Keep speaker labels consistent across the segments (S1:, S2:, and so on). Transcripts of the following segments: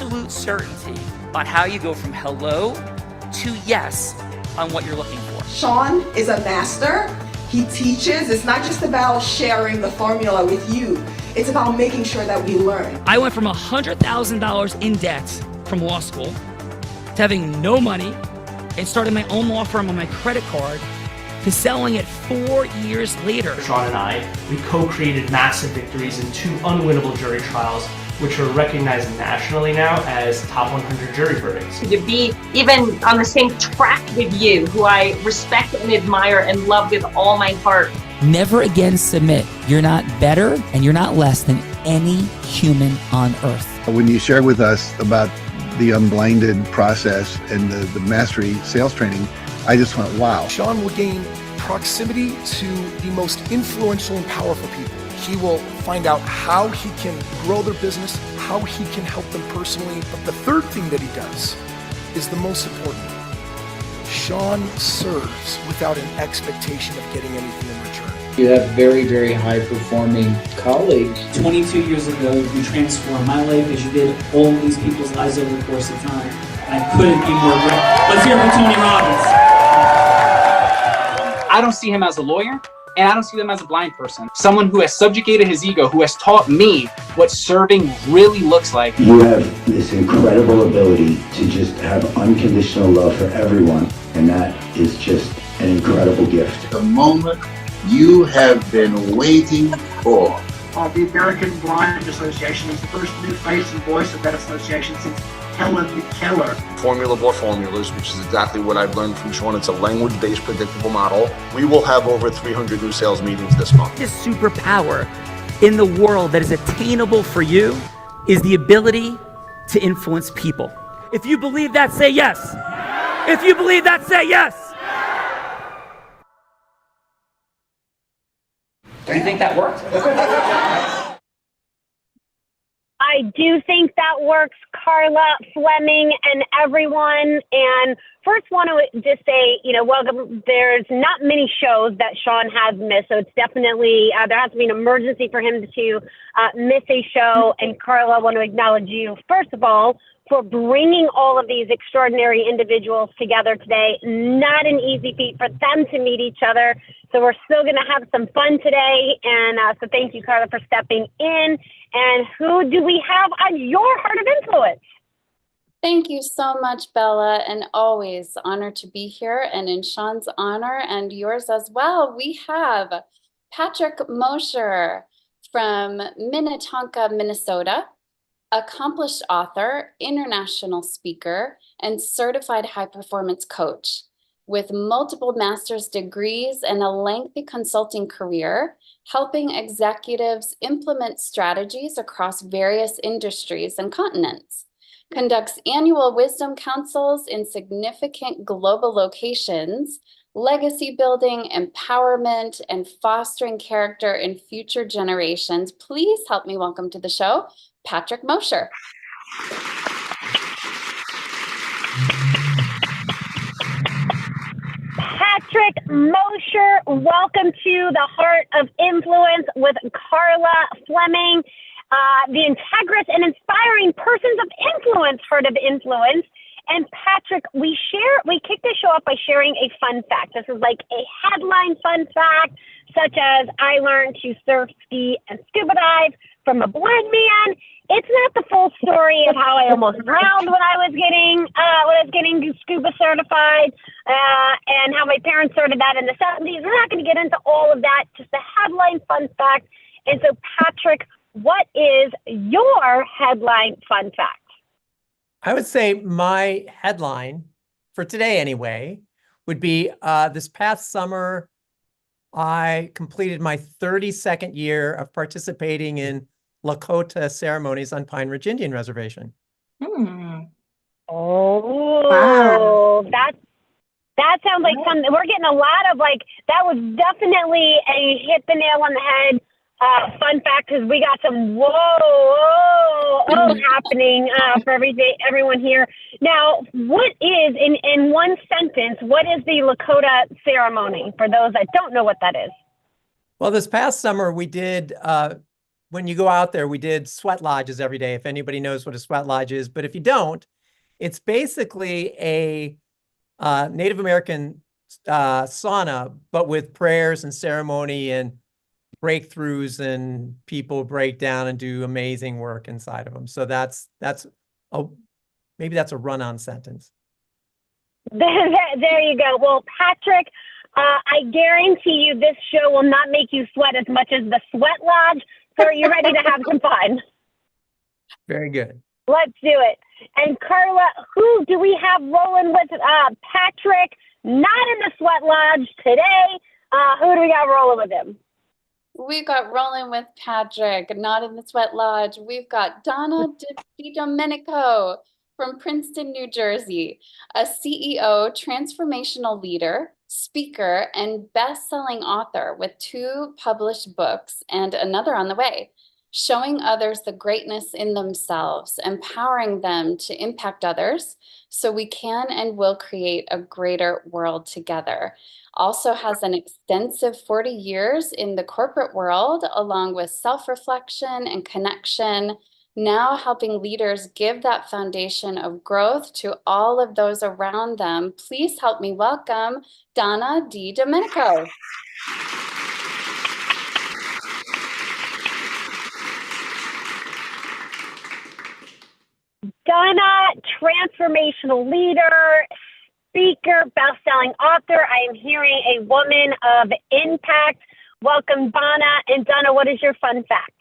S1: absolute certainty on how you go from hello to yes on what you're looking for.
S2: Sean is a master. He teaches. It's not just about sharing the formula with you. It's about making sure that we learn.
S1: I went from $100,000 in debt from law school to having no money and starting my own law firm on my credit card to selling it 4 years later.
S3: Sean and I, we co-created massive victories in 2 unwinnable jury trials, which are recognized nationally now as top 100 jury verdicts.
S4: To be even on the same track with you, who I respect and admire and love with all my heart.
S1: Never again submit. You're not better and you're not less than any human on earth.
S5: When you shared with us about the unblinded process and the mastery sales training, I just went, wow.
S6: Sean will gain proximity to the most influential and powerful people. He will find out how he can grow their business, how he can help them personally. But the third thing that he does is the most important. Sean serves without an expectation of getting anything in return.
S7: You have very, very high-performing colleagues.
S8: 22 years ago, you transformed my life as you did all these people's lives over the course of time. I couldn't be more grateful. Let's hear it from Tony Robbins.
S9: I don't see him as a lawyer, and I don't see him as a blind person. Someone who has subjugated his ego, who has taught me what serving really looks like.
S10: You have this incredible ability to just have unconditional love for everyone, and that is just an incredible gift.
S11: The moment you have been waiting for.
S12: The American Blind Association is the first new face and voice of that association since Helen Keller.
S13: Formula for formulas, which is exactly what I've learned from Sean. It's a language-based predictable model. We will have over 300 new sales meetings this month.
S1: This superpower in the world that is attainable for you is the ability to influence people. If you believe that, say yes. If you believe that, say yes. Do you think that worked?
S14: I do think that works, Carla, Fleming, and everyone. And first want to just say, welcome. There's not many shows that Sean has missed, so it's definitely, there has to be an emergency for him to miss a show. And Carla, I want to acknowledge you, first of all, for bringing all of these extraordinary individuals together today. Not an easy feat for them to meet each other. So we're still going to have some fun today. And so thank you, Carla, for stepping in. And who do we have on your Heart of Influence?
S15: Thank you so much, Bella, and always honored to be here. And in Sean's honor and yours as well, we have Patrick Mosher from Minnetonka, Minnesota, accomplished author, international speaker, and certified high-performance coach. With multiple master's degrees and a lengthy consulting career, helping executives implement strategies across various industries and continents, conducts annual wisdom councils in significant global locations, legacy building, empowerment, and fostering character in future generations. Please help me welcome to the show, Patrick Mosher.
S14: Patrick Mosher, welcome to the Heart of Influence with Carla Fleming, the integrous and inspiring persons of influence, Heart of Influence. And Patrick, we kick the show off by sharing a fun fact. This is like a headline fun fact, such as I learned to surf, ski, and scuba dive from a blind man. It's not the full story of how I almost drowned when I was getting scuba certified, and how my parents started that in the 70s. We're not going to get into all of that. Just a headline fun fact. And so, Patrick, what is your headline fun fact?
S16: I would say my headline for today, anyway, would be this past summer, I completed my 32nd year of participating in Lakota ceremonies on Pine Ridge Indian Reservation.
S14: Oh, wow. That sounds like something. We're getting a lot of that was definitely a hit the nail on the head fun fact, because we got some happening for everyone here. Now, what is, in one sentence, what is the Lakota ceremony for those that don't know what that is?
S16: Well, this past summer we did when you go out there, we did sweat lodges every day, if anybody knows what a sweat lodge is. But if you don't, it's basically a Native American sauna, but with prayers and ceremony and breakthroughs, and people break down and do amazing work inside of them. So maybe that's a run-on sentence.
S14: There you go. Well, Patrick, I guarantee you this show will not make you sweat as much as the sweat lodge. So are you ready to have some fun?
S16: Very good.
S14: Let's do it. And Carla, who do we have rolling with Patrick? Not in the sweat lodge today. Who do we got rolling with him?
S15: We got rolling with Patrick, not in the sweat lodge. We've got Donna DiDomenico from Princeton, New Jersey, a CEO, transformational leader, speaker, and best-selling author with 2 published books and another on the way, showing others the greatness in themselves, empowering them to impact others so we can and will create a greater world together. Also has an extensive 40 years in the corporate world, along with self-reflection and connection, now helping leaders give that foundation of growth to all of those around them. Please help me welcome Donna DiDomenico.
S14: Donna, transformational leader, speaker, best-selling author. I am hearing a woman of impact. Welcome, Donna. And Donna, what is your fun fact?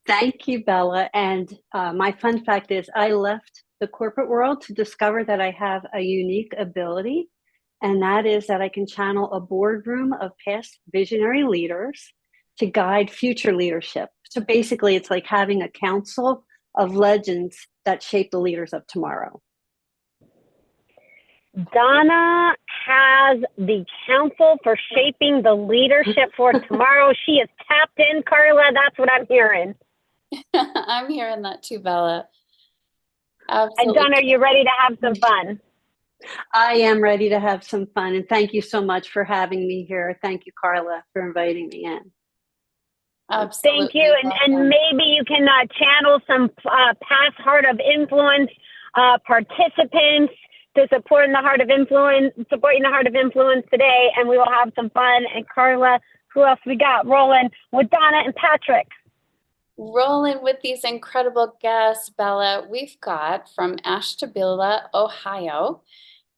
S17: Thank you, Bella. And my fun fact is I left the corporate world to discover that I have a unique ability, and that is that I can channel a boardroom of past visionary leaders to guide future leadership. So basically, it's like having a council of legends that shape the leaders of tomorrow.
S14: Donna has the council for shaping the leadership for tomorrow. She is tapped in, Carla. That's what I'm hearing.
S15: I'm hearing that too, Bella. Absolutely.
S14: And Donna, are you ready to have some fun?
S17: I am ready to have some fun. And thank you so much for having me here. Thank you, Carla, for inviting me in.
S15: Absolutely.
S14: Thank you. And maybe you can channel some past Heart of Influence participants to supporting the Heart of Influence today, and we will have some fun. And Carla, who else we got rolling with Donna and Patrick?
S15: Rolling with these incredible guests, Bella, we've got from Ashtabula, Ohio,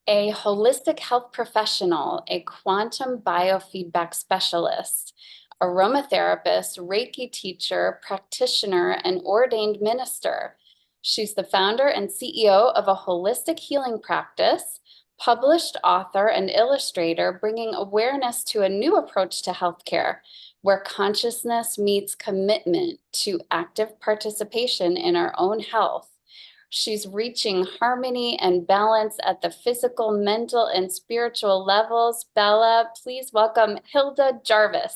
S15: a holistic health professional, a quantum biofeedback specialist, aromatherapist, Reiki teacher, practitioner, and ordained minister. She's the founder and CEO of a holistic healing practice, published author and illustrator, bringing awareness to a new approach to healthcare, where consciousness meets commitment to active participation in our own health. She's reaching harmony and balance at the physical, mental, and spiritual levels. Bella, please welcome Hilda Jarvis.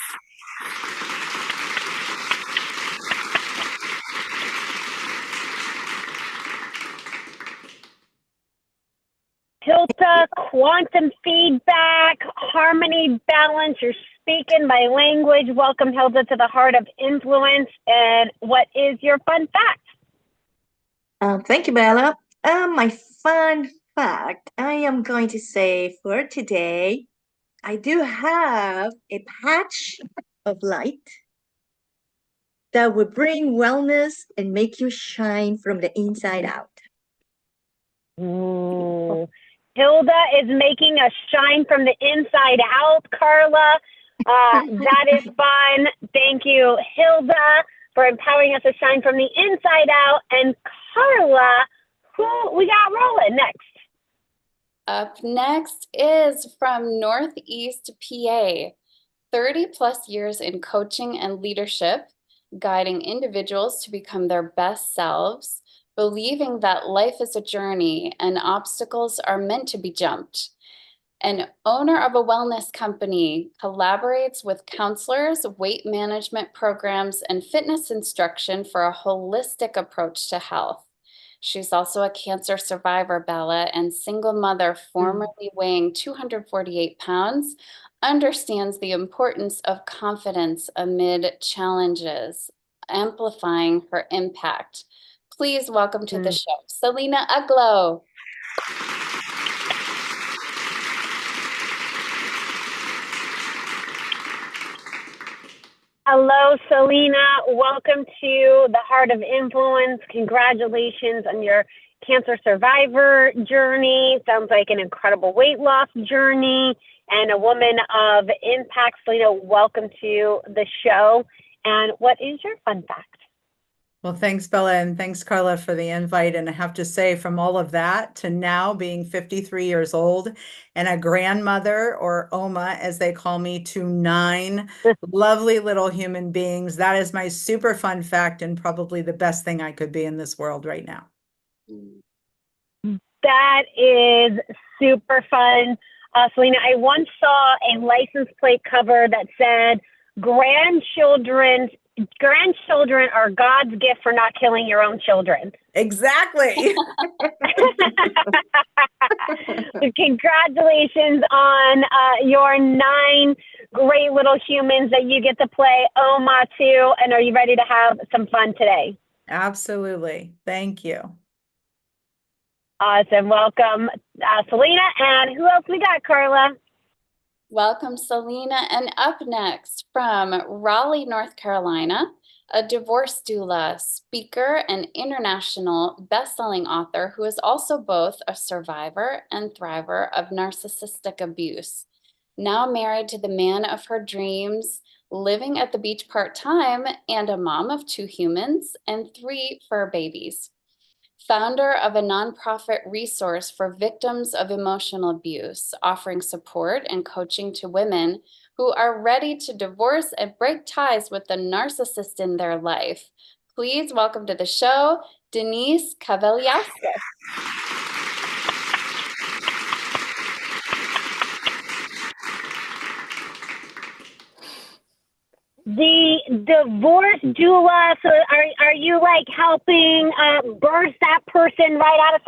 S14: Hilda, quantum feedback, harmony, balance. You're speaking my language. Welcome, Hilda, to the Heart of Influence. And what is your fun fact?
S18: Thank you, Bella. My fun fact, I am going to say for today, I do have a patch of light that will bring wellness and make you shine from the inside out.
S14: Ooh. Hilda is making us shine from the inside out, Carla. That is fun. Thank you, Hilda, for empowering us to shine from the inside out. And Carla, who we got rolling next?
S15: Up next is from Northeast PA, 30 plus years in coaching and leadership, guiding individuals to become their best selves, believing that life is a journey and obstacles are meant to be jumped. An owner of a wellness company, collaborates with counselors, weight management programs, and fitness instruction for a holistic approach to health. She's also a cancer survivor, Bella, and single mother, formerly weighing 248 pounds, understands the importance of confidence amid challenges, amplifying her impact. Please welcome to the show, Selena Uglow.
S14: Hello, Selena. Welcome to the Heart of Influence. Congratulations on your cancer survivor journey. Sounds like an incredible weight loss journey and a woman of impact. Selena, welcome to the show. And what is your fun fact?
S19: Well, thanks, Bella, and thanks, Carla, for the invite. And I have to say, from all of that to now being 53 years old and a grandmother, or Oma, as they call me, to 9 lovely little human beings, that is my super fun fact and probably the best thing I could be in this world right now.
S14: That is super fun. Selena, I once saw a license plate cover that said, grandchildren are God's gift for not killing your own children.
S19: Exactly.
S14: Congratulations on your 9 great little humans that you get to play Oma to. And are you ready to have some fun today?
S19: Absolutely. Thank you.
S14: Awesome. Welcome, Selena. And who else we got, Carla?
S15: Welcome, Selena. And up next from Raleigh, North Carolina, a divorce doula, speaker, and international best-selling author who is also both a survivor and thriver of narcissistic abuse. Now married to the man of her dreams, living at the beach part-time, and a mom of 2 humans and 3 fur babies. Founder of a nonprofit resource for victims of emotional abuse, offering support and coaching to women who are ready to divorce and break ties with the narcissist in their life. Please welcome to the show, Denise Kavaliauskas.
S14: The divorce doula. So are you like helping birth that person right out of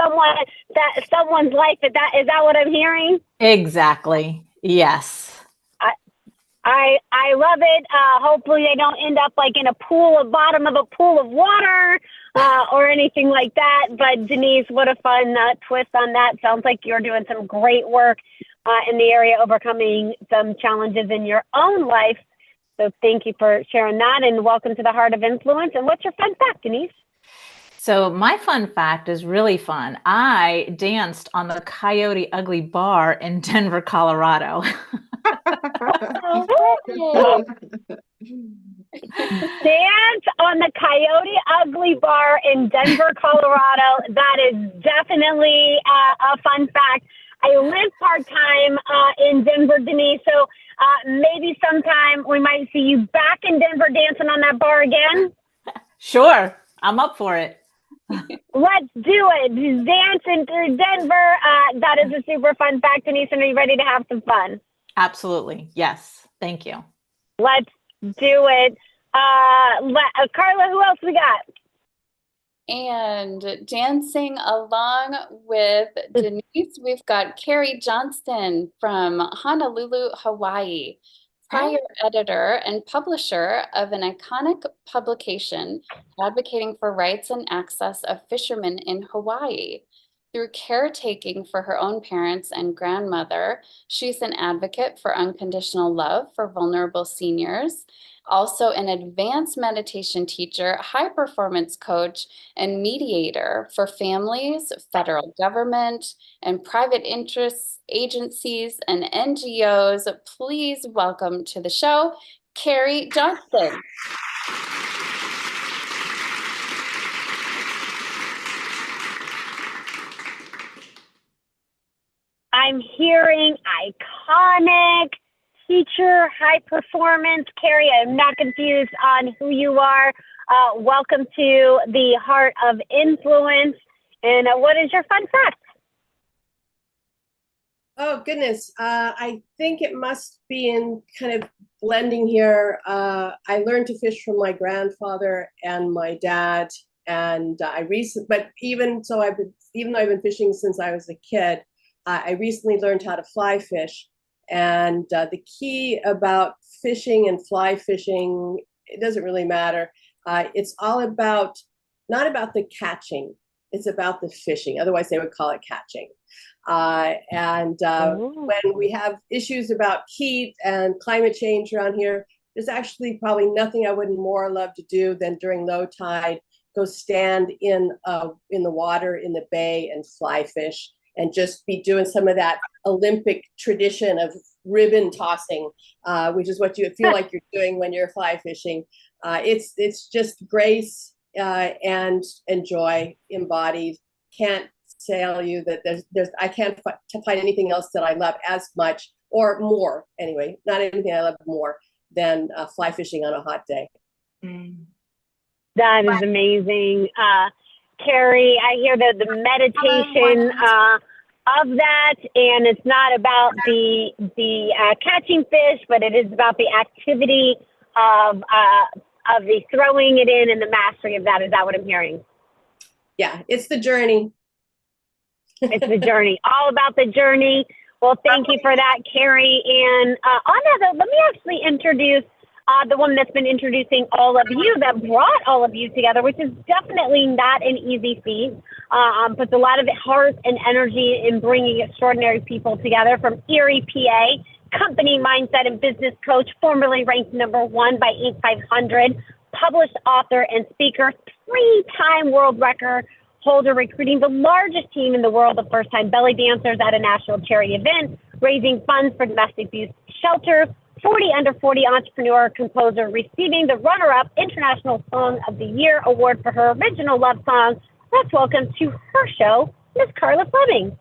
S14: someone's life? Is that what I'm hearing?
S20: Exactly. Yes.
S14: I love it. Hopefully they don't end up like in bottom of a pool of water or anything like that. But Denise, what a fun twist on that. Sounds like you're doing some great work in the area, overcoming some challenges in your own life. So thank you for sharing that, and welcome to the Heart of Influence. And what's your fun fact, Denise?
S20: So my fun fact is really fun. I danced on the Coyote Ugly Bar in Denver, Colorado.
S14: Dance on the Coyote Ugly Bar in Denver, Colorado. That is definitely a fun fact. I live part-time in Denver, Denise, so maybe sometime we might see you back in Denver dancing on that bar again.
S20: Sure, I'm up for it.
S14: Let's do it. Dancing through Denver. That is a super fun fact, Denise, and are you ready to have some fun?
S20: Absolutely. Yes. Thank you.
S14: Let's do it. Carla, who else we got?
S15: And dancing along with Denise, we've got Carrie Johnston from Honolulu, Hawaii, prior editor and publisher of an iconic publication advocating for rights and access of fishermen in Hawaii. Through caretaking for her own parents and grandmother, she's an advocate for unconditional love for vulnerable seniors, also an advanced meditation teacher, high performance coach, and mediator for families, federal government, and private interests, agencies, and NGOs. Please welcome to the show, Carrie Johnston.
S14: I'm hearing iconic, teacher, high performance. Carrie, I'm not confused on who you are. Welcome to the Heart of Influence. And what is your fun fact?
S21: Oh, goodness. I think it must be in kind of blending here. I learned to fish from my grandfather and my dad. And but even though I've been fishing since I was a kid, I recently learned how to fly fish. And the key about fishing and fly fishing, it doesn't really matter. It's all about, not about the catching, it's about the fishing. Otherwise, they would call it catching. When we have issues about heat and climate change around here, there's actually probably nothing I wouldn't more love to do than during low tide, go stand in the water in the bay and fly fish, and just be doing some of that Olympic tradition of ribbon tossing, which is what you feel like you're doing when you're fly fishing. It's just grace and joy embodied. Can't tell you that I can't find anything else that I love as much or more. Anyway, not anything I love more than fly fishing on a hot day.
S14: That is amazing. Carrie, I hear the meditation of that, and it's not about the catching fish, but it is about the activity of the throwing it in and the mastery of that. Is that what I'm hearing?
S21: Yeah, it's the journey.
S14: It's the journey, all about the journey. Well, thank you for that, Carrie. And on that, let me actually introduce the woman that's been introducing all of you, that brought all of you together, which is definitely not an easy feat. Puts a lot of heart and energy in bringing extraordinary people together. From Erie, PA, company mindset and business coach, formerly ranked #1 by Inc. 500, published author and speaker, 3-time world record holder, recruiting the largest team in the world of first-time belly dancers at a national charity event, raising funds for domestic abuse shelters, 40 under 40 entrepreneur composer, receiving the runner-up International Song of the Year award for her original love song. Let's welcome to her show, Miss Carla Fleming.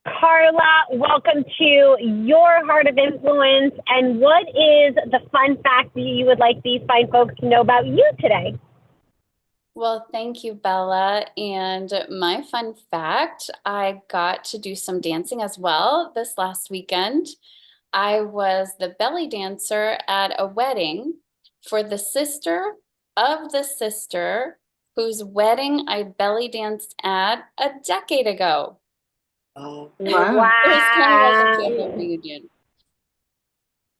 S14: Carla, welcome to your Heart of Influence. And what is the fun fact that you would like these fine folks to know about you today?
S15: Well, thank you, Bella. And my fun fact, I got to do some dancing as well this last weekend. I was the belly dancer at a wedding for the sister of the sister whose wedding I belly danced at a decade ago.
S21: Oh,
S14: wow.
S15: It was kind of like a family reunion.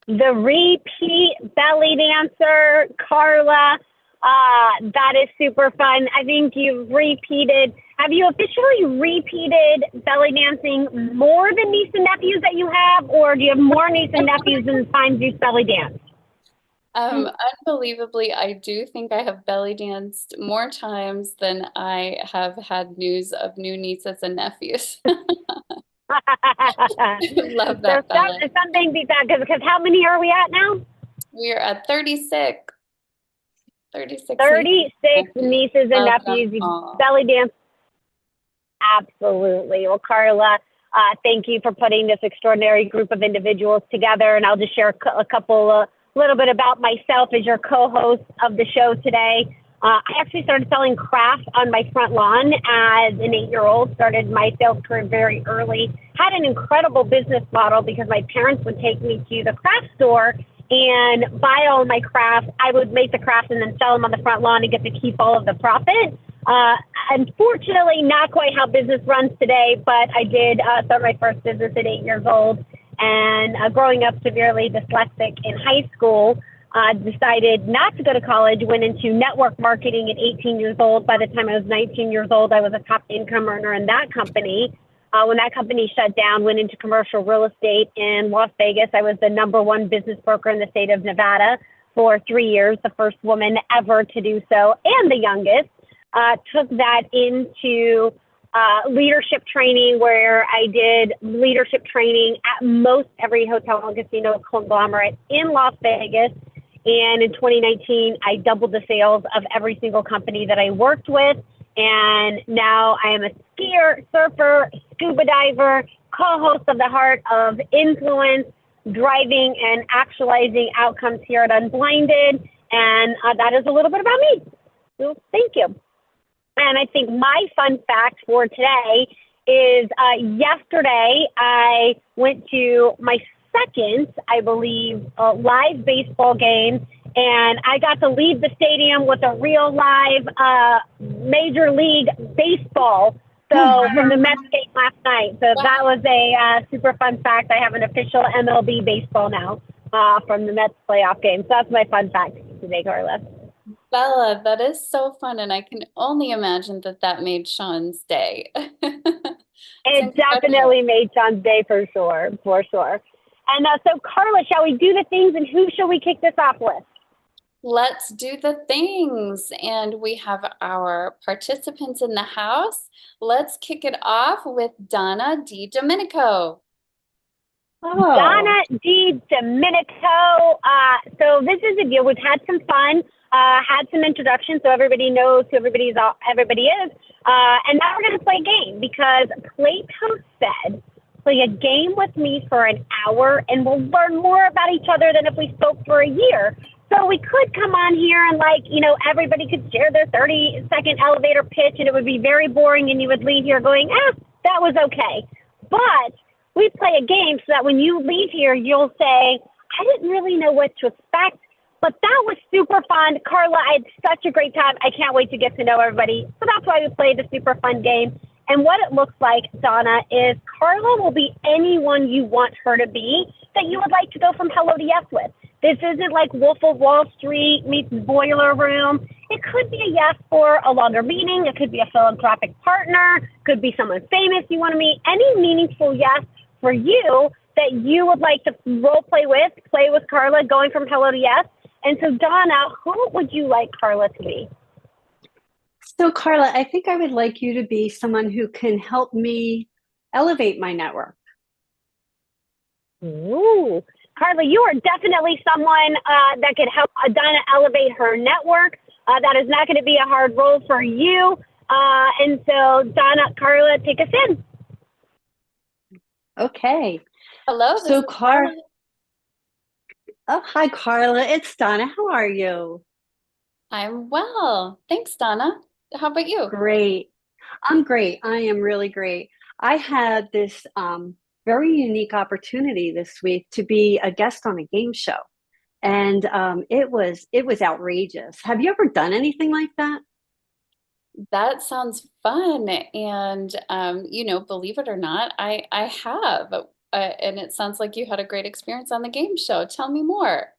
S14: The repeat belly dancer, Carla. That is super fun. I think you've repeated. Have you officially repeated belly dancing more than niece and nephews that you have, or do you have more niece and nephews than times you belly dance?
S15: Unbelievably, I do think I have belly danced more times than I have had news of new nieces and nephews. Love that, Bella.
S14: Something beats that, because how many are we at now?
S15: We are at 36. 36
S14: nieces and nephews. You belly dance. Absolutely. Well, Carla, thank you for putting this extraordinary group of individuals together. And I'll just share a little bit about myself as your co-host of the show today. I actually started selling craft on my front lawn as an 8-year-old, started my sales career very early, had an incredible business model because my parents would take me to the craft store and buy all my crafts. I would make the crafts and then sell them on the front lawn and get to keep all of the profit. Unfortunately, not quite how business runs today, but I did start my first business at 8 years old. And growing up severely dyslexic in high school, decided not to go to college, went into network marketing at 18 years old. By the time I was 19 years old, I was a top income earner in that company. When that company shut down, went into commercial real estate in Las Vegas. I was the #1 business broker in the state of Nevada for 3 years, the first woman ever to do so, and the youngest. Took that into leadership training, where I did leadership training at most every hotel and casino conglomerate in Las Vegas. And in 2019, I doubled the sales of every single company that I worked with. And now I am a skier, surfer, scuba diver, co-host of the Heart of Influence, driving and actualizing outcomes here at Unblinded. And that is a little bit about me. So thank you. And I think my fun fact for today is yesterday I went to my second, I believe, live baseball game, and I got to leave the stadium with a real live Major League Baseball. So from the Mets game last night. So that was a super fun fact. I have an official MLB baseball now from the Mets playoff game. So that's my fun fact today, Carla.
S15: Bella, that is so fun, and I can only imagine that that made Sean's day.
S14: It definitely made Sean's day for sure, for sure. And so, Carla, shall we do the things, and who shall we kick this off with?
S15: Let's do the things. And we have our participants in the house. Let's kick it off with Donna D. Domenico.
S14: Oh. Donna D. Domenico. So this is a deal. We've had some fun, had some introductions, so everybody knows who everybody is. And now we're going to play a game because Plato said, play a game with me for an hour and we'll learn more about each other than if we spoke for a year. So we could come on here and everybody could share their 30-second elevator pitch and it would be very boring and you would leave here going, that was okay. But we play a game so that when you leave here, you'll say, I didn't really know what to expect, but that was super fun. Carla, I had such a great time. I can't wait to get to know everybody. So that's why we play the super fun game. And what it looks like, Donna, is Carla will be anyone you want her to be that you would like to go from hello to yes with. This isn't like Wolf of Wall Street meets Boiler Room. It could be a yes for a longer meeting. It could be a philanthropic partner. Could be someone famous you want to meet. Any meaningful yes for you that you would like to play with Carla, going from hello to yes. And so, Donna, who would you like Carla to be?
S17: So, Carla, I think I would like you to be someone who can help me elevate my network.
S14: Ooh, Carla, you are definitely someone that could help Donna elevate her network. That is not going to be a hard role for you. And so, Donna, Carla, take us in.
S17: Okay.
S15: Hello.
S17: So, Carla. Oh, hi, Carla. It's Donna. How are you?
S15: I'm well. Thanks, Donna. How about you?
S17: Great. I'm great. I am really great. I had this very unique opportunity this week to be a guest on a game show. And it was outrageous. Have you ever done anything like that?
S15: That sounds fun. And, believe it or not, I have. And it sounds like you had a great experience on the game show. Tell me more.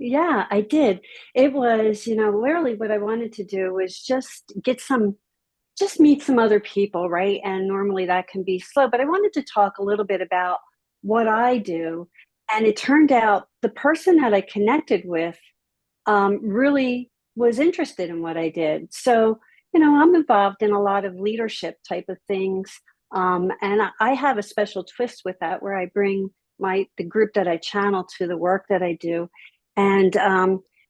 S17: Yeah, I did. It was, literally what I wanted to do was just meet some other people, right? And normally that can be slow, but I wanted to talk a little bit about what I do. And it turned out the person that I connected with really was interested in what I did. So, I'm involved in a lot of leadership type of things. And I have a special twist with that where I bring the group that I channel to the work that I do. And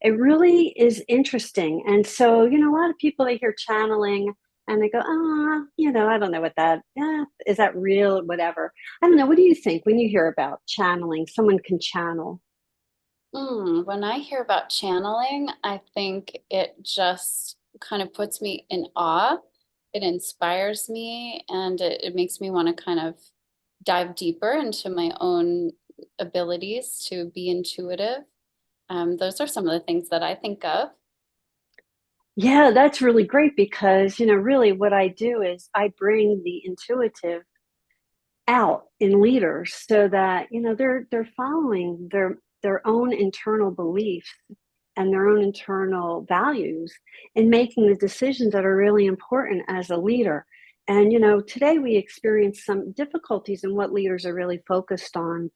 S17: it really is interesting. And so, a lot of people, they hear channeling and they go, I don't know what that, is that real? Whatever. I don't know. What do you think when you hear about channeling? Someone can channel.
S15: When I hear about channeling, I think it just kind of puts me in awe. It inspires me and it makes me want to kind of dive deeper into my own abilities to be intuitive. Those are some of the things that I think of.
S17: Yeah, that's really great because, really what I do is I bring the intuitive out in leaders so that, they're following their own internal beliefs and their own internal values in making the decisions that are really important as a leader. And, today we experience some difficulties in what leaders are really focused on.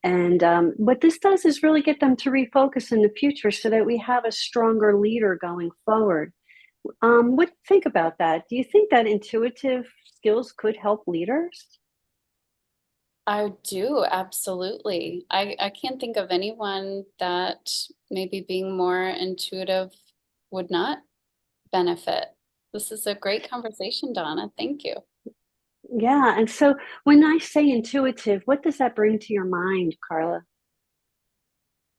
S17: And what this does is really get them to refocus in the future so that we have a stronger leader going forward. What do you think about that? Do you think that intuitive skills could help leaders?
S15: I do, absolutely. I can't think of anyone that maybe being more intuitive would not benefit. This is a great conversation, Donna. Thank you.
S17: Yeah. And so when I say intuitive, what does that bring to your mind, Carla?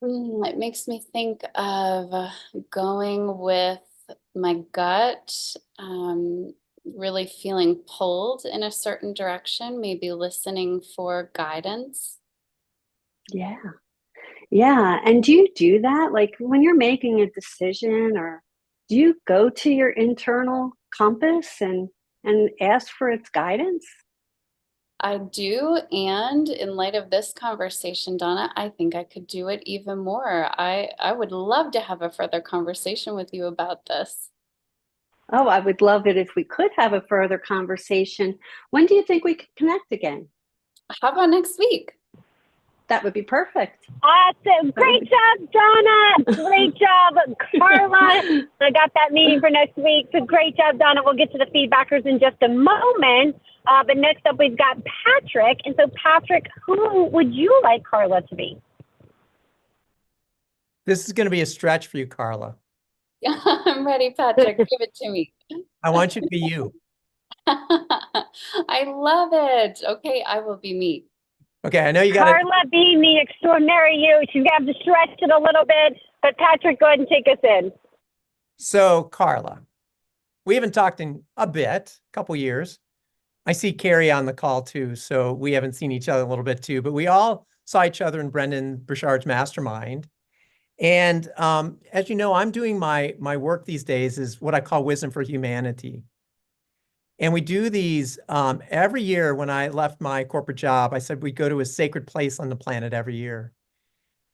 S15: It makes me think of going with my gut, really feeling pulled in a certain direction, maybe listening for guidance.
S17: Yeah. Yeah. And do you do that? Like when you're making a decision, or do you go to your internal compass and ask for its guidance?
S15: I do, and in light of this conversation, Donna, I think I could do it even more. I would love to have a further conversation with you about this.
S17: Oh, I would love it if we could have a further conversation. When do you think we could connect again?
S15: How about next week?
S17: That would be perfect.
S14: Awesome. Great job, Donna. Great job, Carla. I got that meeting for next week. So great job, Donna. We'll get to the feedbackers in just a moment. But next up, we've got Patrick. And so, Patrick, who would you like Carla to be?
S16: This is going to be a stretch for you, Carla.
S15: I'm ready, Patrick. Give it to me.
S16: I want you to be you.
S15: I love it. Okay, I will be me.
S16: Okay, I know you got
S14: Carla being the extraordinary you. She's got to stretch it a little bit. But Patrick, go ahead and take us in.
S16: So, Carla, we haven't talked in a couple years. I see Carrie on the call too, so we haven't seen each other a little bit too, but we all saw each other in Brendan Burchard's mastermind. And as you know, I'm doing my work these days is what I call Wisdom for Humanity. And we do these every year. When I left my corporate job, I said we'd go to a sacred place on the planet every year.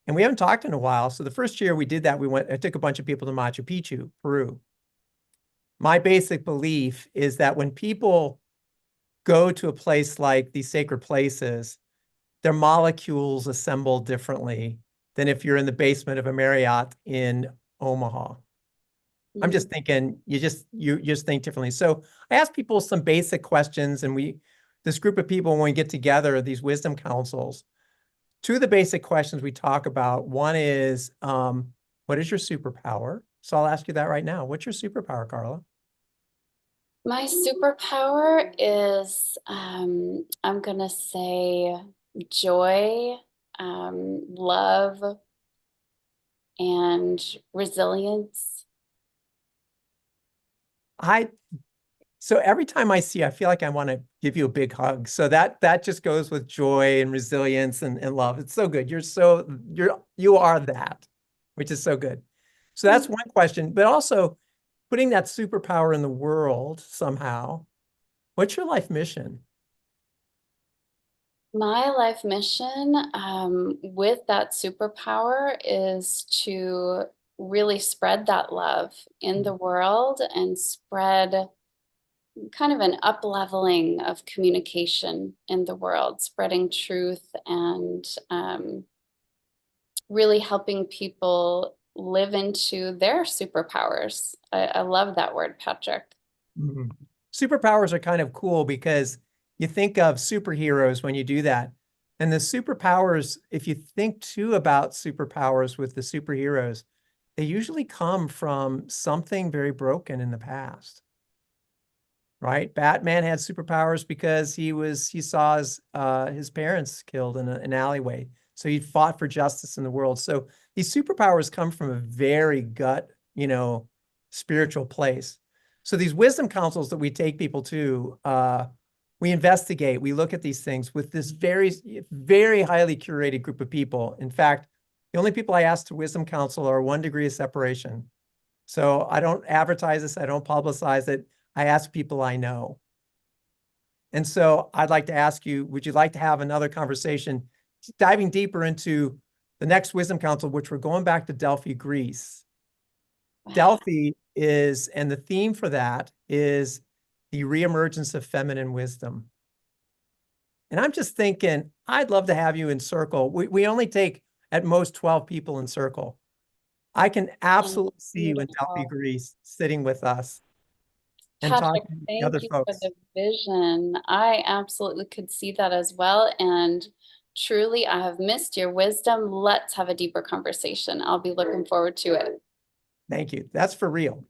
S16: And we haven't talked in a while. So the first year we did that, I took a bunch of people to Machu Picchu, Peru. My basic belief is that when people go to a place like these sacred places, their molecules assemble differently than if you're in the basement of a Marriott in Omaha. I'm just thinking, you just think differently. So I asked people some basic questions, and this group of people, when we get together, these wisdom councils, two of the basic questions we talk about, one is, what is your superpower? So I'll ask you that right now. What's your superpower, Carla?
S15: My superpower is, I'm going to say joy, love, and resilience.
S16: So every time I see you, I feel like I want to give you a big hug. So that just goes with joy and resilience and love. It's so good. You are that, which is so good. So that's one question, but also putting that superpower in the world somehow. What's your life mission?
S15: My life mission with that superpower is to really spread that love in the world and spread kind of an up-leveling of communication in the world, spreading truth and really helping people live into their superpowers. I love that word, Patrick.
S16: Mm-hmm. Superpowers are kind of cool because you think of superheroes when you do that. And the superpowers, if you think too about superpowers with the superheroes, they usually come from something very broken in the past, right? Batman had superpowers because he saw his parents killed in an alleyway. So he fought for justice in the world. So these superpowers come from a very gut, spiritual place. So these wisdom councils that we take people to, we investigate, we look at these things with this very, very highly curated group of people. In fact, the only people I ask to wisdom council are 1 degree of separation. So I don't advertise this, I don't publicize it. I ask people I know. And so I'd like to ask you, would you like to have another conversation diving deeper into the next wisdom council, which we're going back to Delphi, Greece. Delphi is, and the theme for that is the reemergence of feminine wisdom. And I'm just thinking, I'd love to have you in circle. We only take at most 12 people in circle. I can absolutely see you in Delphi, Greece, sitting with us and
S15: Patrick,
S16: talking to
S15: thank
S16: other
S15: you
S16: folks.
S15: for the vision. I absolutely could see that as well. And truly, I have missed your wisdom. Let's have a deeper conversation. I'll be looking forward to it.
S16: Thank you. That's for real.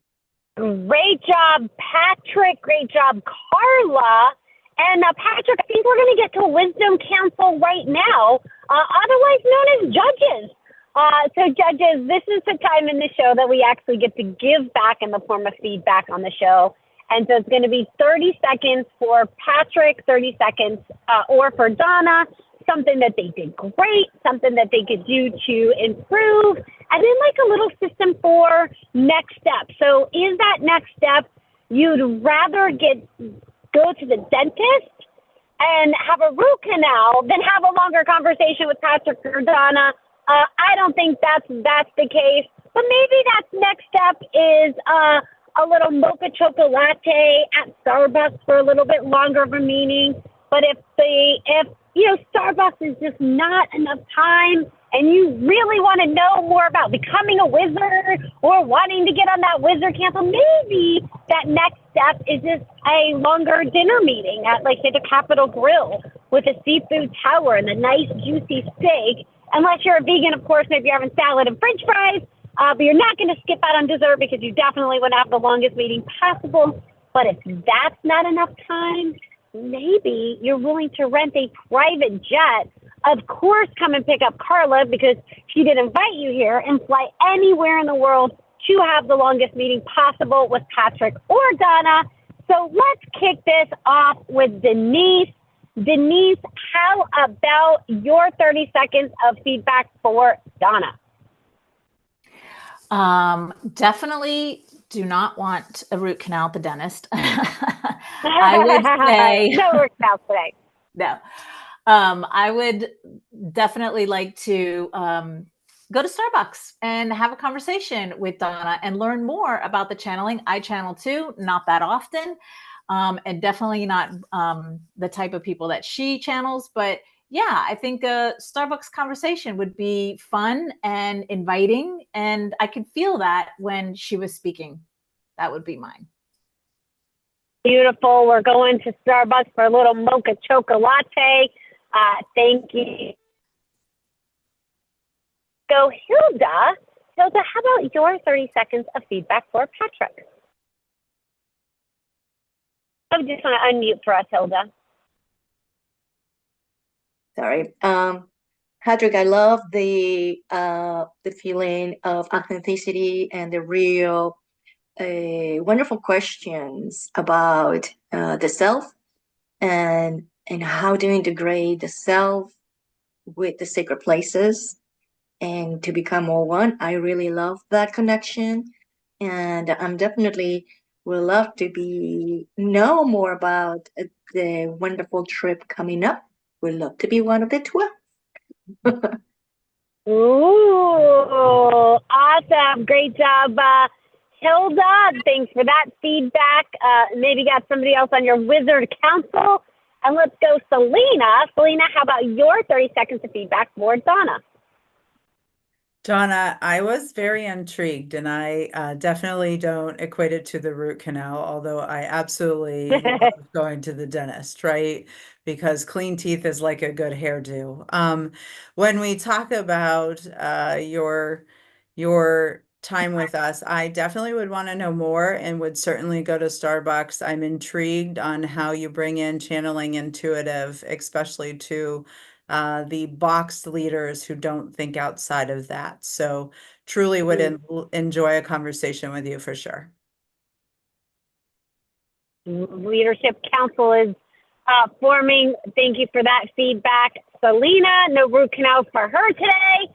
S14: Great job, Patrick. Great job, Carla. And Patrick, I think we're going to get to Wisdom Council right now, otherwise known as judges. So judges, this is the time in the show that we actually get to give back in the form of feedback on the show. And so it's going to be 30 seconds for Patrick, 30 seconds or for Donna, something that they did great, something that they could do to improve, and then like a little system for next step. So is that next step you'd rather go to the dentist and have a root canal than have a longer conversation with Patrick or Donna? I don't think that's the case, but maybe that next step is a little mocha chocolate latte at Starbucks for a little bit longer of a meeting. But if Starbucks is just not enough time and you really want to know more about becoming a wizard or wanting to get on that wizard council, maybe that next step is just a longer dinner meeting at, like, say, the Capitol Grill with a seafood tower and a nice juicy steak. Unless you're a vegan, of course, maybe you're having salad and french fries, but you're not going to skip out on dessert because you definitely want to have the longest meeting possible. But if that's not enough time, maybe you're willing to rent a private jet. Of course, come and pick up Carla because she did invite you here, and fly anywhere in the world to have the longest meeting possible with Patrick or Donna. So let's kick this off with Denise. Denise, how about your 30 seconds of feedback for Donna?
S20: Definitely do not want a root canal at the dentist. I would say
S14: no root canals today.
S20: No. I would definitely like to go to Starbucks and have a conversation with Donna and learn more about the channeling. I channel too, not that often, and definitely not the type of people that she channels. But yeah, I think a Starbucks conversation would be fun and inviting, and I could feel that when she was speaking. That would be mine.
S14: Beautiful. We're going to Starbucks for a little mocha chocolate latte. Thank you. So Hilda, how about your 30 seconds of feedback for Patrick? I just want to unmute for us, Hilda.
S18: Sorry. Patrick, I love the feeling of authenticity and the real wonderful questions about the self and how to integrate the self with the sacred places and to become more one. I really love that connection, and I'm definitely would love to know more about the wonderful trip coming up. Would love to be one of the 12.
S14: Ooh, awesome. Great job, Hilda. Thanks for that feedback. Maybe got somebody else on your Wizard Council. And let's go Selena. Selena, how about your 30 seconds of feedback for Donna?
S19: Donna, I was very intrigued, and I definitely don't equate it to the root canal, although I absolutely love going to the dentist, right? Because clean teeth is like a good hairdo. When we talk about your time with us, I definitely would want to know more and would certainly go to Starbucks. I'm intrigued on how you bring in channeling intuitive, especially to the boxed leaders who don't think outside of that. So truly would enjoy a conversation with you for sure.
S14: Leadership Council is forming. Thank you for that feedback. Selena, no root canals for her today.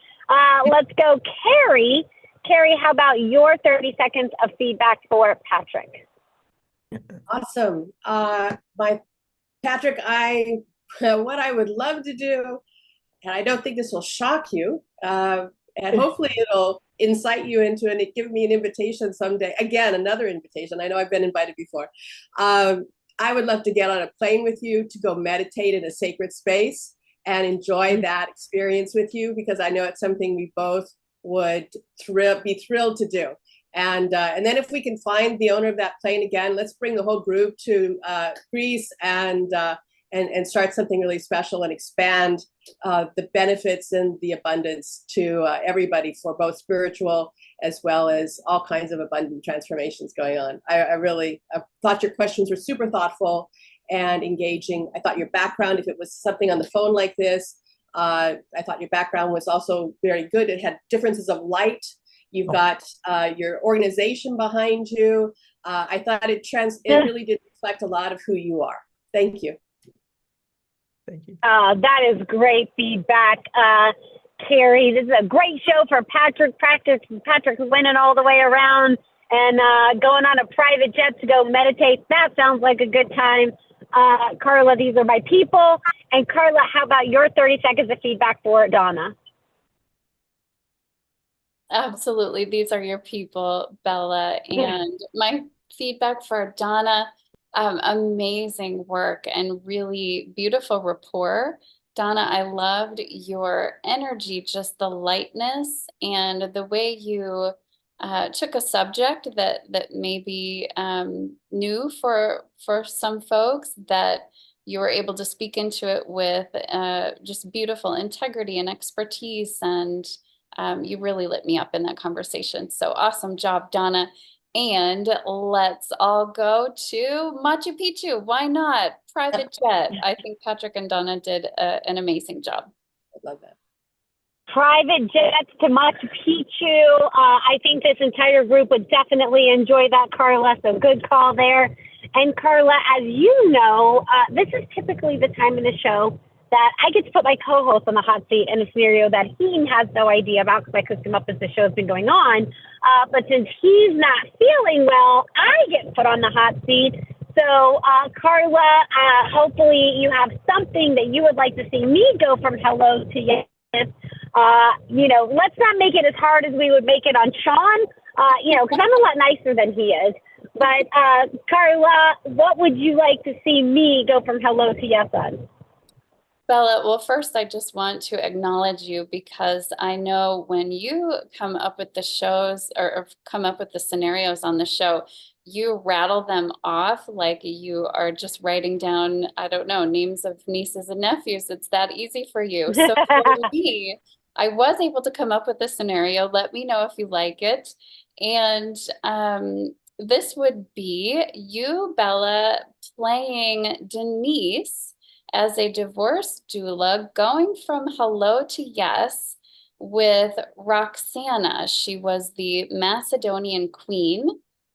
S14: Let's go Carrie. Carrie, how about your 30 seconds of feedback for Patrick?
S21: Awesome. Patrick, what I would love to do, and I don't think this will shock you, and hopefully it'll incite you into and give me an invitation someday. Again, another invitation. I know I've been invited before. I would love to get on a plane with you to go meditate in a sacred space and enjoy that experience with you, because I know it's something we both would be thrilled to do. And then if we can find the owner of that plane again, let's bring the whole group to Greece and start something really special and expand the benefits and the abundance to everybody, for both spiritual as well as all kinds of abundant transformations going on. I thought your questions were super thoughtful and engaging. I thought your background, if it was something on the phone like this, I thought your background was also very good. It had differences of light. You've got your organization behind you. I thought it really did reflect a lot of who you are. Thank you.
S16: Thank you.
S14: That is great feedback, Carrie. This is a great show for Patrick. Patrick's winning all the way around and going on a private jet to go meditate. That sounds like a good time. Carla, these are my people. And Carla, how about your 30 seconds of feedback for Donna?
S15: Absolutely. These are your people, Bella. And my feedback for Donna, amazing work and really beautiful rapport. Donna, I loved your energy, just the lightness and the way you took a subject that may be new for some folks, that you were able to speak into it with just beautiful integrity and expertise, and you really lit me up in that conversation. So awesome job, Donna. And let's all go to Machu Picchu. Why not? Private jet. I think Patrick and Donna did an amazing job.
S21: I love that.
S14: Private jets to Machu Picchu. I think this entire group would definitely enjoy that, Carla. So good call there. And Carla, as you know, this is typically the time in the show that I get to put my co-host on the hot seat in a scenario that he has no idea about, because I cooked him up as the show's been going on. But since he's not feeling well, I get put on the hot seat. So, Carla, hopefully you have something that you would like to see me go from hello to yes. You know, let's not make it as hard as we would make it on Sean, you know, because I'm a lot nicer than he is. But, Carla, what would you like to see me go from hello to yes on?
S15: Bella, well, first, I just want to acknowledge you, because I know when you come up with the shows or come up with the scenarios on the show, you rattle them off like you are just writing down, I don't know, names of nieces and nephews. It's that easy for you. So for me, I was able to come up with a scenario. Let me know if you like it. And this would be you, Bella, playing Denise as a divorce doula, going from hello to yes with Roxana. She was the Macedonian queen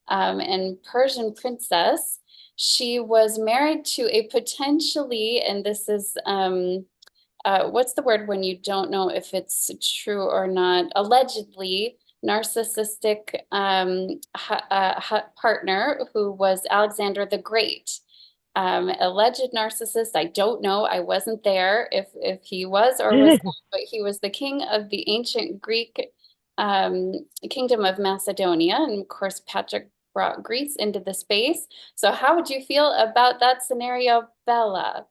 S15: and Persian princess. She was married to a potentially, and this is, what's the word when you don't know if it's true or not, allegedly narcissistic partner, who was Alexander the Great. Alleged narcissist. I don't know. I wasn't there if he was or was not, but he was the king of the ancient Greek kingdom of Macedonia. And of course, Patrick brought Greece into the space. So how would you feel about that scenario, Bella?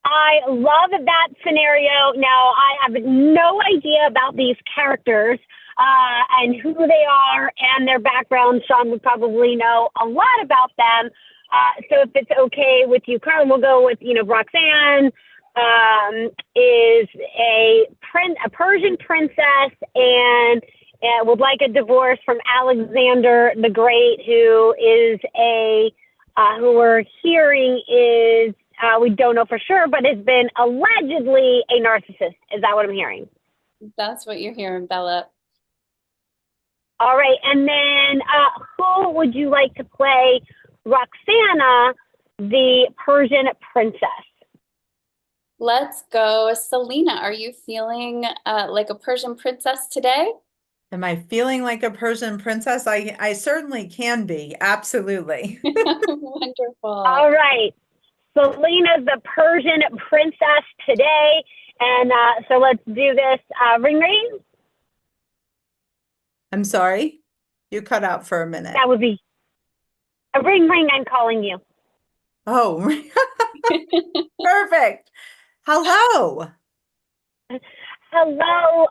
S14: I love that scenario. Now, I have no idea about these characters and who they are and their background. Sean would probably know a lot about them. So if it's okay with you, Carla, we'll go with, you know, Roxanne is a Persian princess and would like a divorce from Alexander the Great, who is who we're hearing is, we don't know for sure, but has been allegedly a narcissist. Is that what I'm hearing?
S15: That's what you're hearing, Bella.
S14: All right. And then who would you like to play Roxana, the Persian princess?
S15: Let's go. Selena, are you feeling like a Persian princess today?
S19: Am I feeling like a Persian princess? I certainly can be. Absolutely.
S15: Wonderful.
S14: All right. Selena's the Persian princess today. And so let's do this. Ring ring.
S19: I'm sorry. You cut out for a minute.
S14: That would be a ring ring. I'm calling you.
S19: Oh, perfect. Hello.
S14: Hello,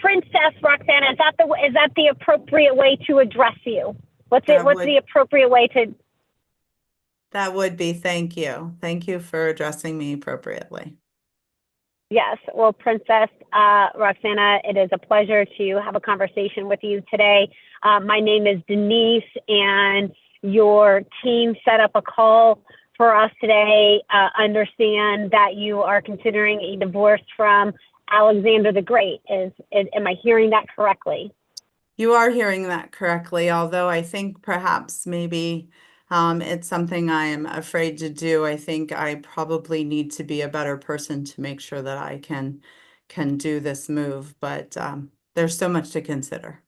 S14: Princess Roxana. Is that the appropriate way to address you? What's the appropriate way to?
S19: That would be. Thank you. Thank you for addressing me appropriately.
S14: Yes. Well, Princess Roxana, it is a pleasure to have a conversation with you today. My name is Denise, and your team set up a call for us today. Understand that you are considering a divorce from Alexander the Great. Am I hearing that correctly?
S19: You are hearing that correctly, although I think perhaps maybe it's something I am afraid to do. I think I probably need to be a better person to make sure that I can do this move, but there's so much to consider.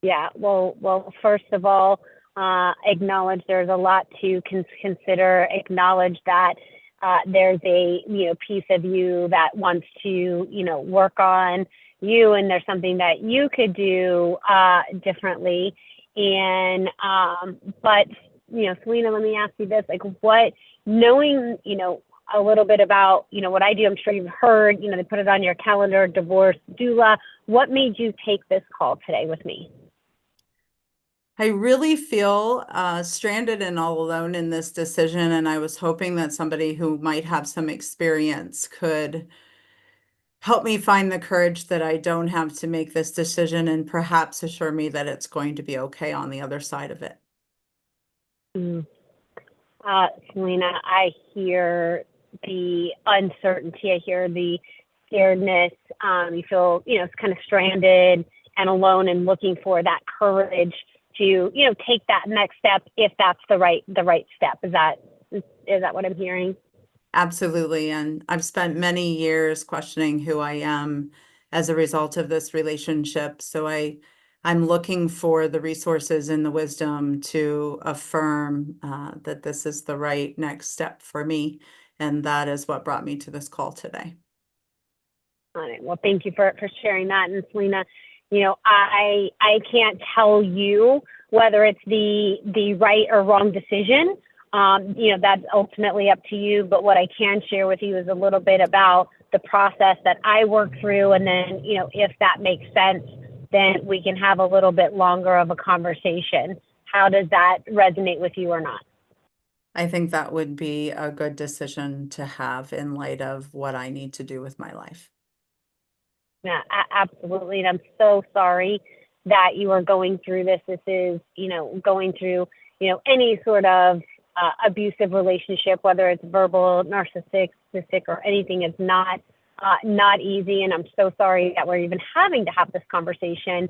S14: Yeah, well, first of all, acknowledge there's a lot to consider. Acknowledge that there's a piece of you that wants to work on you, and there's something that you could do differently. And but Selena, let me ask you this: like, what, knowing a little bit about what I do, I'm sure you've heard. They put it on your calendar, divorce doula. What made you take this call today with me?
S19: I really feel stranded and all alone in this decision, and I was hoping that somebody who might have some experience could help me find the courage that I don't have to make this decision and perhaps assure me that it's going to be okay on the other side of it.
S14: Selena, I hear the uncertainty. I hear the scaredness. You feel, it's kind of stranded and alone and looking for that courage to, take that next step if that's the right step. Is that what I'm hearing?
S19: Absolutely. And I've spent many years questioning who I am as a result of this relationship. So I'm looking for the resources and the wisdom to affirm that this is the right next step for me. And that is what brought me to this call today.
S14: All right. Well, thank you for sharing that. And Selena, I can't tell you whether it's the right or wrong decision. That's ultimately up to you. But what I can share with you is a little bit about the process that I work through. And then, if that makes sense, then we can have a little bit longer of a conversation. How does that resonate with you or not?
S19: I think that would be a good decision to have in light of what I need to do with my life.
S14: Yeah, absolutely. And I'm so sorry that you are going through this. This is, going through, any sort of abusive relationship, whether it's verbal, narcissistic, or anything, is not easy. And I'm so sorry that we're even having to have this conversation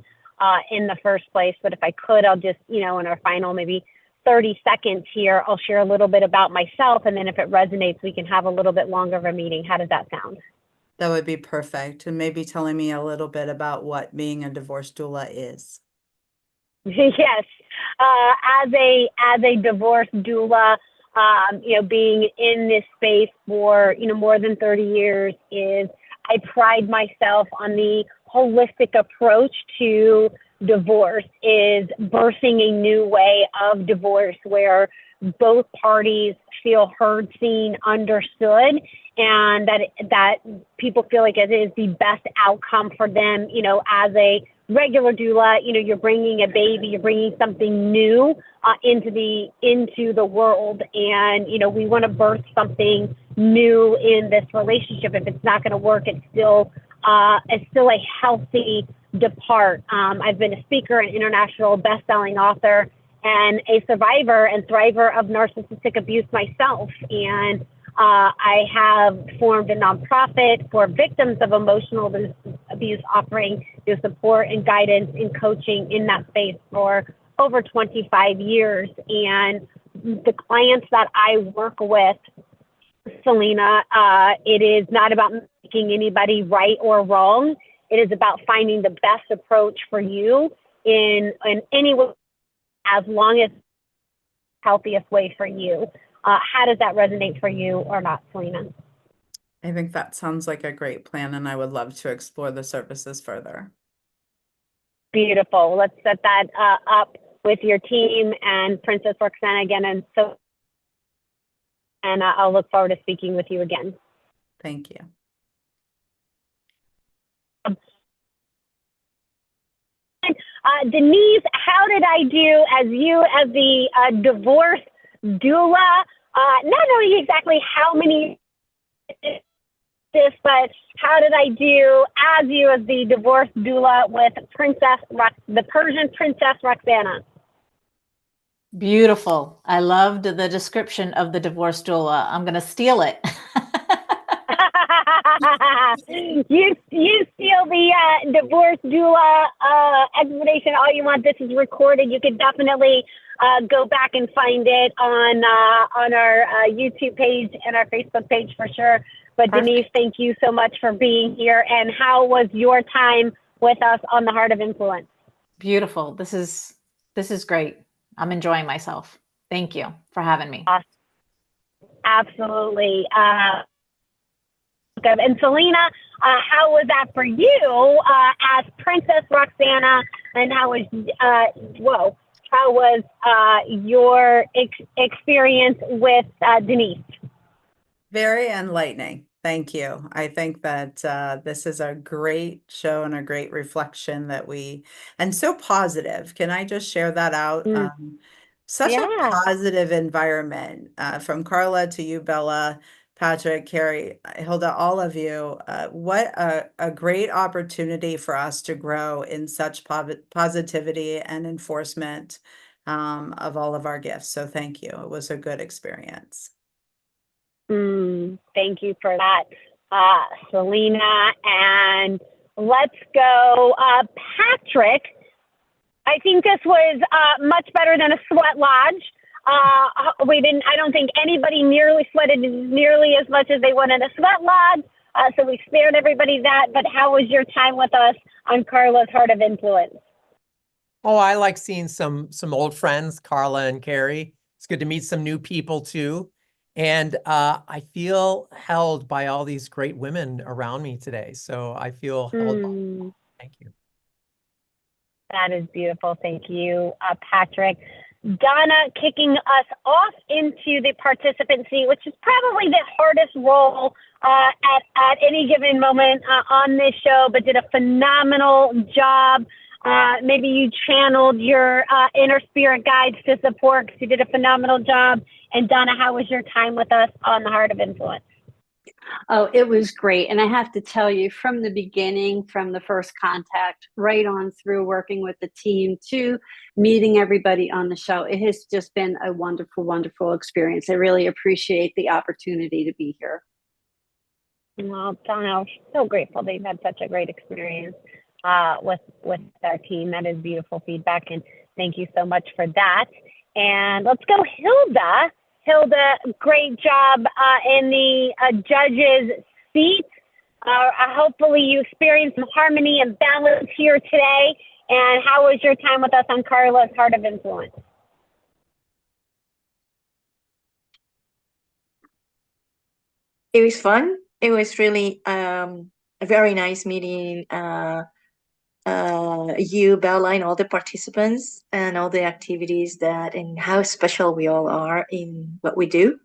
S14: in the first place. But if I could, I'll just, in our final maybe 30 seconds here, I'll share a little bit about myself. And then if it resonates, we can have a little bit longer of a meeting. How does that sound?
S19: That would be perfect. And maybe telling me a little bit about what being a divorce doula is.
S14: Yes. As a divorce doula, being in this space for, more than 30 years, I pride myself on the holistic approach to divorce, is birthing a new way of divorce where both parties feel heard, seen, understood, and that people feel like it is the best outcome for them. As a regular doula, you're bringing a baby, you're bringing something new into the world, and we want to birth something new in this relationship. If it's not going to work, it's still a healthy depart. I've been a speaker, an international best-selling author, and a survivor and thriver of narcissistic abuse myself. And I have formed a nonprofit for victims of emotional abuse, offering support and guidance and coaching in that space for over 25 years. And the clients that I work with, Selena, it is not about making anybody right or wrong. It is about finding the best approach for you in any way, as long as healthiest way for you. How does that resonate for you or not, Selena?
S19: I think that sounds like a great plan, and I would love to explore the services further.
S14: Beautiful. Let's set that up with your team and Princess Roxana again. And I'll look forward to speaking with you again.
S19: Thank you.
S14: Denise, how did I do as the divorce doula? Not knowing exactly how many this, but how did I do as the divorce doula with the Persian Princess Roxana?
S20: Beautiful. I loved the description of the divorce doula. I'm going to steal it.
S14: You steal the divorce doula explanation all you want. This is recorded. You can definitely go back and find it on our YouTube page and our Facebook page for sure. But
S20: Perfect.
S14: Denise, thank you so much for being here. And how was your time with us on the Heart of Influence?
S20: Beautiful. This is great. I'm enjoying myself. Thank you for having me.
S14: Awesome. Absolutely. And Selena, how was that for you as Princess Roxana? And how was your experience with Denise?
S19: Very enlightening. Thank you. I think that this is a great show and a great reflection and so positive. Can I just share that out? Such a positive environment from Carla to you, Bella, Patrick, Carrie, Hilda, all of you. What a great opportunity for us to grow in such positivity and enforcement of all of our gifts. So thank you. It was a good experience.
S14: Thank you for that, Selena. And let's go, Patrick. I think this was much better than a sweat lodge. I don't think anybody nearly sweated nearly as much as they went in a sweat lodge. So we spared everybody that. But how was your time with us on Carla's Heart of Influence?
S16: Oh, I like seeing some old friends, Carla and Carrie. It's good to meet some new people too. And I feel held by all these great women around me today. So I feel held by. Thank you.
S14: That is beautiful. Thank you, Patrick. Donna, kicking us off into the participant seat, which is probably the hardest role at any given moment on this show, but did a phenomenal job. Maybe you channeled your inner spirit guides to support because you did a phenomenal job. And Donna, how was your time with us on the Heart of Influence?
S17: Oh, it was great. And I have to tell you, from the beginning, from the first contact, right on through working with the team to meeting everybody on the show, it has just been a wonderful, wonderful experience. I really appreciate the opportunity to be here.
S14: Well, Donna, I'm so grateful that you've had such a great experience with our team. That is beautiful feedback, and thank you so much for that. And let's go, Hilda. Hilda, great job in the judge's seat. Hopefully you experienced some harmony and balance here today. And how was your time with us on Carla's Heart of Influence?
S18: It was fun. It was really a very nice meeting you, Bella, and all the participants and all the activities and how special we all are in what we do.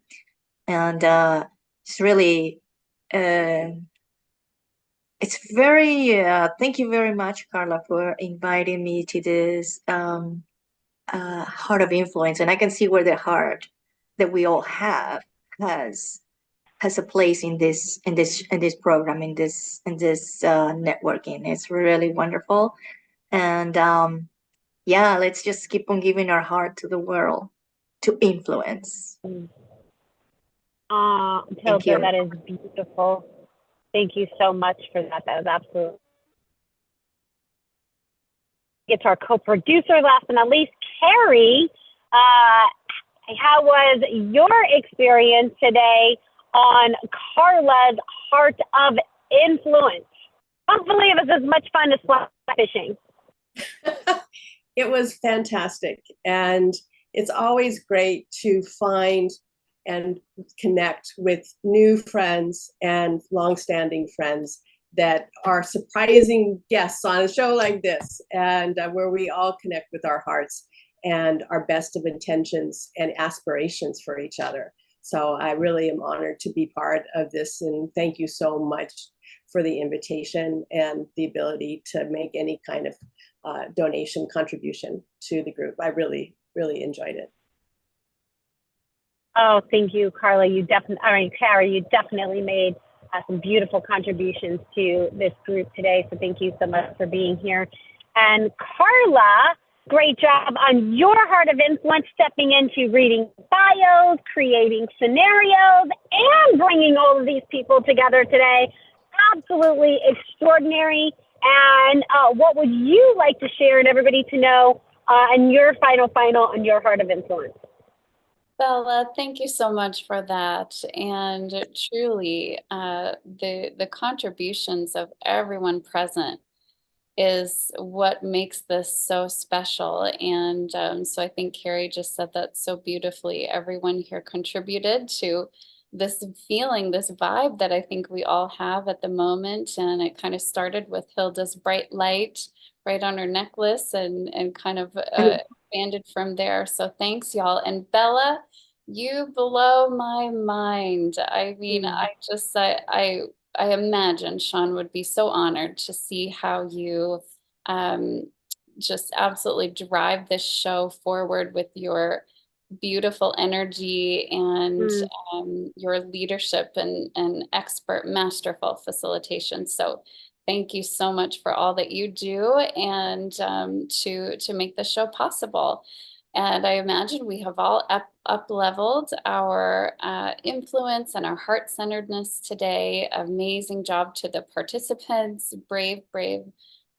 S18: And it's really, it's very, thank you very much, Carla, for inviting me to this Heart of Influence. And I can see where the heart that we all have has a place in this program, in this networking. It's really wonderful. And yeah, let's just keep on giving our heart to the world to influence.
S14: Thank you. That is beautiful. Thank you so much for that. That was absolutely. It's our co-producer, last but not least, Carrie. How was your experience today on Carla's Heart of Influence? Hopefully it was as much fun as fly fishing.
S21: It was fantastic. And it's always great to find and connect with new friends and longstanding friends that are surprising guests on a show like this, and where we all connect with our hearts and our best of intentions and aspirations for each other. So I really am honored to be part of this, and thank you so much for the invitation and the ability to make any kind of donation contribution to the group. I really, really enjoyed it.
S14: Oh, thank you, Carla. Carrie, you definitely made some beautiful contributions to this group today. So thank you so much for being here. And Carla, great job on your Heart of Influence, stepping into reading bios, creating scenarios, and bringing all of these people together today. absolutely extraordinary. And what would you like to share and everybody to know and your final on your Heart of Influence?
S15: Bella, thank you so much for that. And truly, the contributions of everyone present is what makes this so special. And so I think Carrie just said that so beautifully. Everyone here contributed to this feeling, this vibe that I think we all have at the moment. And it kind of started with Hilda's bright light right on her necklace and kind of expanded from there. So thanks, y'all. And Bella, you blow my mind. I mean, I imagine Sean would be so honored to see how you just absolutely drive this show forward with your beautiful energy and your leadership and expert, masterful facilitation. So thank you so much for all that you do and to make the show possible. And I imagine we have all up-leveled our influence and our heart-centeredness today. Amazing job to the participants, brave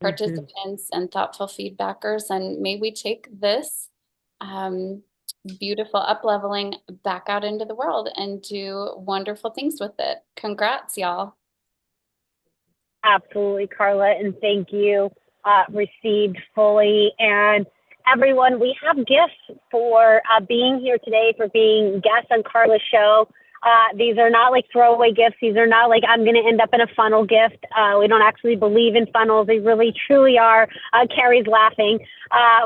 S15: participants and thoughtful feedbackers. And may we take this beautiful up-leveling back out into the world and do wonderful things with it. Congrats, y'all.
S14: Absolutely, Carla, and thank you. Received fully. And everyone, we have gifts for being here today, for being guests on Carla's show. These are not like throwaway gifts. These are not like I'm going to end up in a funnel gift. We don't actually believe in funnels. They really, truly are. Carrie's laughing.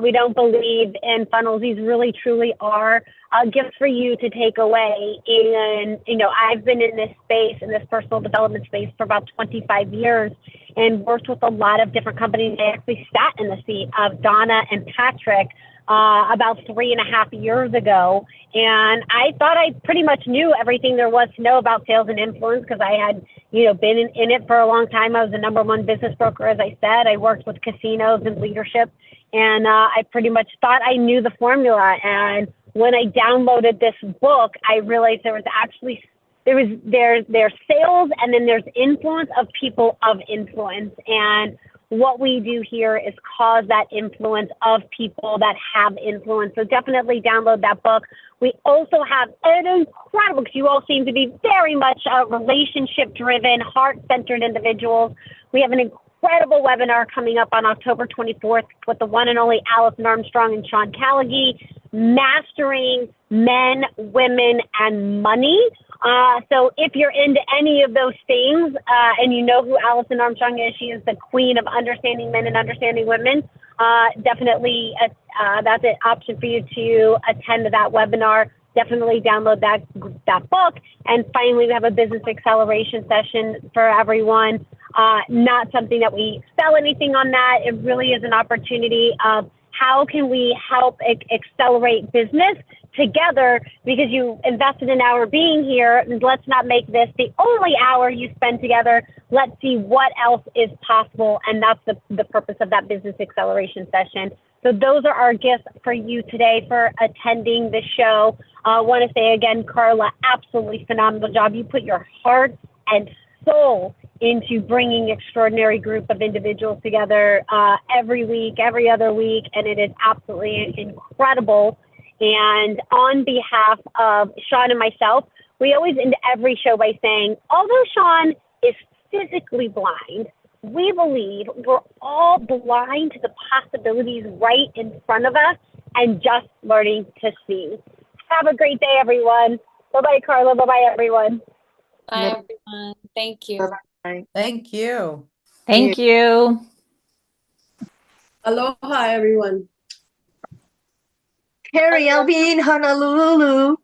S14: We don't believe in funnels. These really, truly are gifts for you to take away. And, you know, I've been in this space, in this personal development space for about 25 years and worked with a lot of different companies. I actually sat in the seat of Donna and Patrick about 3.5 years ago. And I thought I pretty much knew everything there was to know about sales and influence because I had, you know, been in it for a long time. I was the #1 business broker, as I said. I worked with casinos and leadership, and I pretty much thought I knew the formula. And when I downloaded this book, I realized there was actually there's sales and then there's influence of people of influence. And what we do here is cause that influence of people that have influence. So definitely download that book. We also have an incredible, because you all seem to be very much relationship-driven, heart-centered individuals. We have an incredible webinar coming up on October 24th with the one and only Allison Armstrong and Sean Callaghy, Mastering Men, Women, and Money. So if you're into any of those things and you know who Allison Armstrong is, she is the queen of understanding men and understanding women. Definitely that's an option for you to attend to that webinar. Definitely download that book. And finally, we have a business acceleration session for everyone. Not something that we sell anything on that. It really is an opportunity of how can we help accelerate business together, because you invested an hour being here. Let's not make this the only hour you spend together. Let's see what else is possible. And that's the purpose of that business acceleration session. So those are our gifts for you today for attending the show. I want to say again, Carla, absolutely phenomenal job. You put your heart and soul into bringing extraordinary group of individuals together every week, every other week, and it is absolutely incredible. And on behalf of Sean and myself, we always end every show by saying, although Sean is physically blind, we believe we're all blind to the possibilities right in front of us and just learning to see. Have a great day, everyone. Bye-bye, Carla. Bye-bye, everyone.
S15: Bye, everyone. Thank you.
S19: Bye-bye. Thank you.
S20: Thank you.
S21: Aloha, everyone.
S18: Carrie, I'll be in Honolulu.